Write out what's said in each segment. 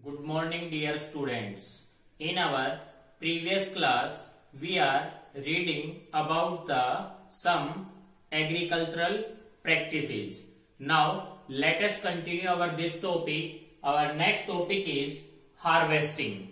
Good morning, dear students. In our previous class, we are reading about some agricultural practices. Now, let us continue this topic. Our next topic is harvesting.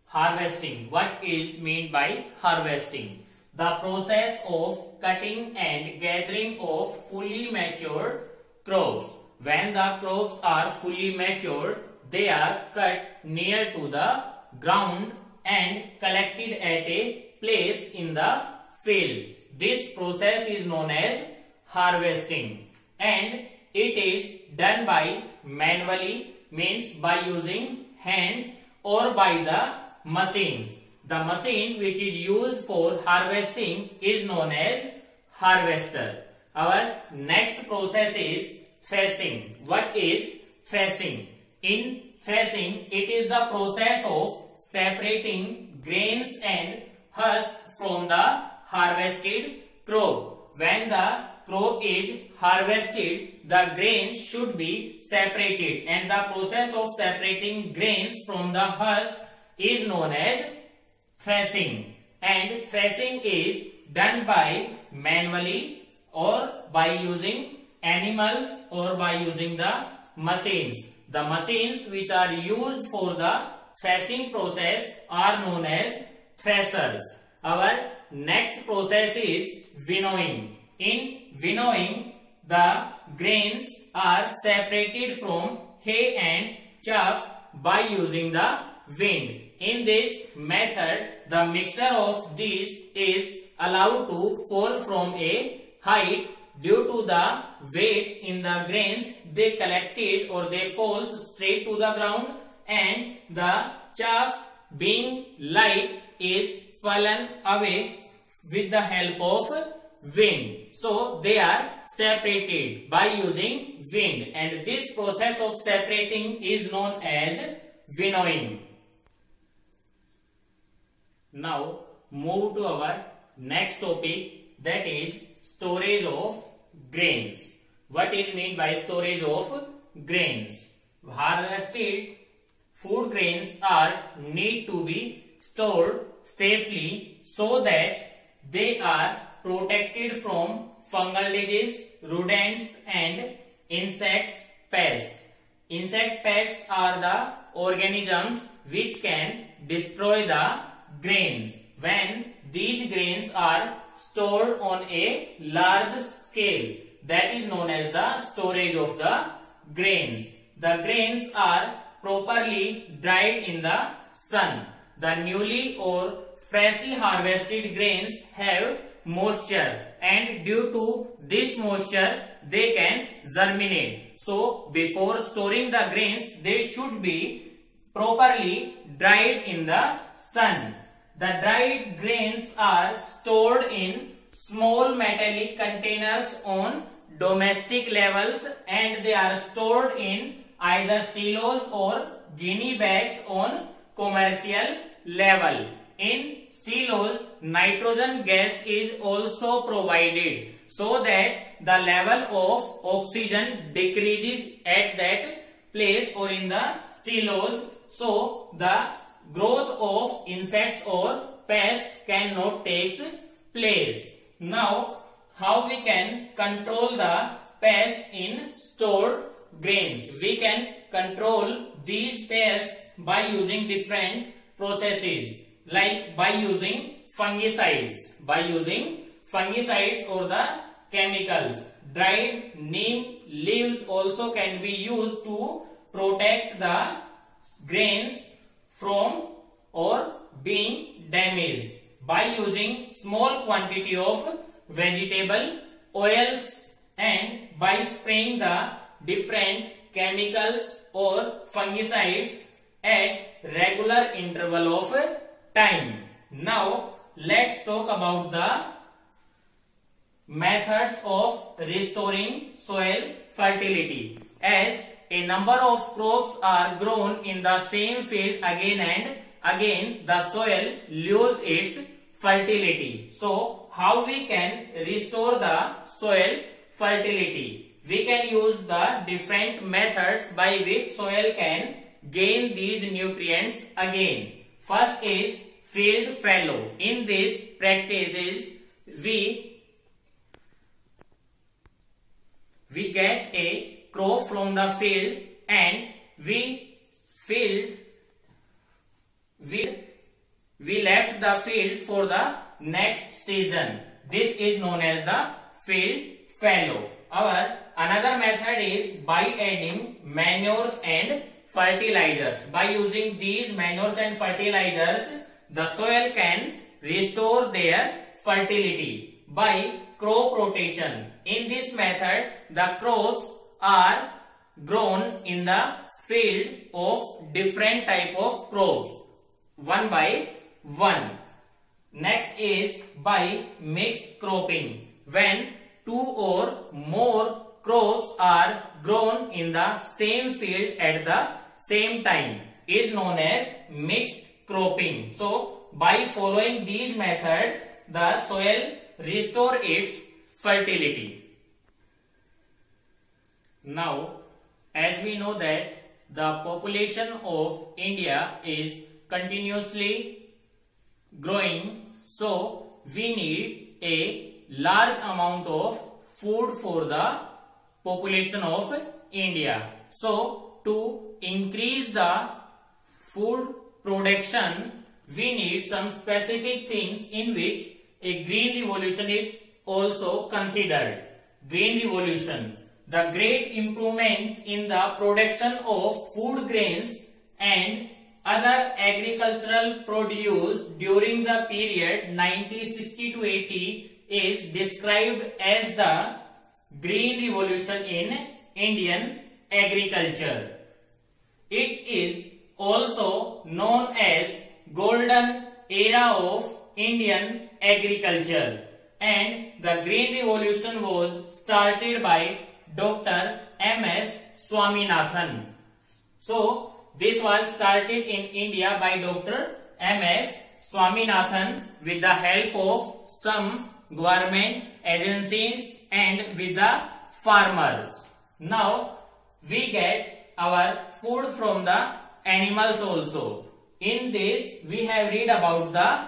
Harvesting. What is meant by harvesting? The process of cutting and gathering of fully matured crops. When the crops are fully matured, they are cut near to the ground and collected at a place in the field. This process is known as harvesting, and it is done by manually, means by using hands or by the machines. The machine which is used for harvesting is known as harvester. Our next process is threshing. What is threshing? In threshing, it is the process of separating grains and husk from the harvested crop. When the crop is harvested, the grains should be separated, and the process of separating grains from the husk is known as threshing. And threshing is done by manually or by using animals or by using the machines. The machines which are used for the threshing process are known as threshers. Our next process is winnowing. In winnowing, the grains are separated from hay and chaff by using the wind. In this method, the mixture of these is allowed to fall from a height. Due to the weight in the grains, they collected or they fall straight to the ground, and the chaff being light is fallen away with the help of wind. So they are separated by using wind, and this process of separating is known as winnowing. Now move to our next topic, that is storage of grains. What is meant by storage of grains? Harvested food grains need to be stored safely so that they are protected from fungal disease, rodents and insect pests. Insect pests are the organisms which can destroy the grains. When these grains are stored on a large scale, that is known as the storage of the grains. The grains are properly dried in the sun. The newly or freshly harvested grains have moisture, and due to this moisture they can germinate. So before storing the grains, they should be properly dried in the sun. The dried grains are stored in small metallic containers on domestic levels, and they are stored in either silos or guinea bags on commercial level. In silos, nitrogen gas is also provided so that the level of oxygen decreases at that place or in the silos, so the growth of insects or pests cannot take place. Now, how we can control the pests in stored grains? We can control these pests by using different processes, like by using fungicides. By using fungicides or the chemicals. Dried neem leaves also can be used to protect the grains from or being damaged. By using small quantity of vegetable oils and by spraying the different chemicals or fungicides at regular interval of time. Now let's talk about the methods of restoring soil fertility. As a number of crops are grown in the same field again and again, the soil loses its fertility. So how we can restore the soil fertility? We can use the different methods by which soil can gain these nutrients again. First is field fallow. In this practices, we get a crop from the field and we left the field for the next season. This is known as the field fallow. Our another method is by adding manures and fertilizers. By using these manures and fertilizers, the soil can restore their fertility by crop rotation. In this method, the crops are grown in the field of different type of crops, one by one. Next is by mixed cropping. When two or more crops are grown in the same field at the same time is known as mixed cropping. So, by following these methods, the soil restores its fertility. Now, as we know that the population of India is continuously growing, so we need a large amount of food for the population of India. So, to increase the food production, we need some specific things in which a green revolution is also considered. Green revolution, the great improvement in the production of food grains and other agricultural produce during the period 1960 to 80 is described as the Green Revolution in Indian agriculture. It is also known as Golden Era of Indian agriculture, and the Green Revolution was started by Dr. M.S. Swaminathan. So, this was started in India by Dr. M.S. Swaminathan with the help of some government agencies and with the farmers. Now, we get our food from the animals also. In this, we have read about the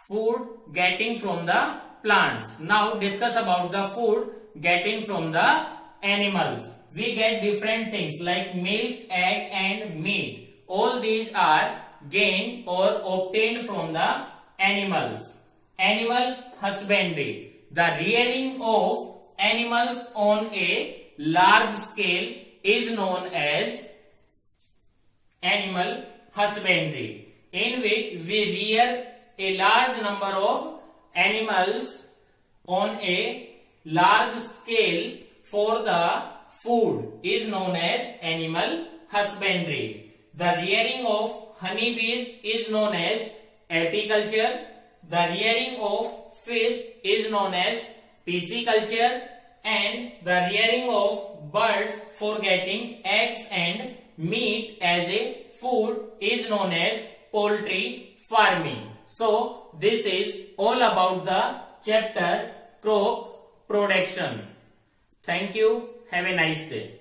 food getting from the plants. Now, discuss about the food getting from the animals. We get different things like milk, egg and meat. All these are gained or obtained from the animals. Animal husbandry. The rearing of animals on a large scale is known as animal husbandry, in which we rear a large number of animals on a large scale for the food is known as animal husbandry. The rearing of honeybees is known as apiculture. The rearing of fish is known as pisciculture, and the rearing of birds for getting eggs and meat as a food is known as poultry farming. So, this is all about the chapter crop production. Thank you. Have a nice day.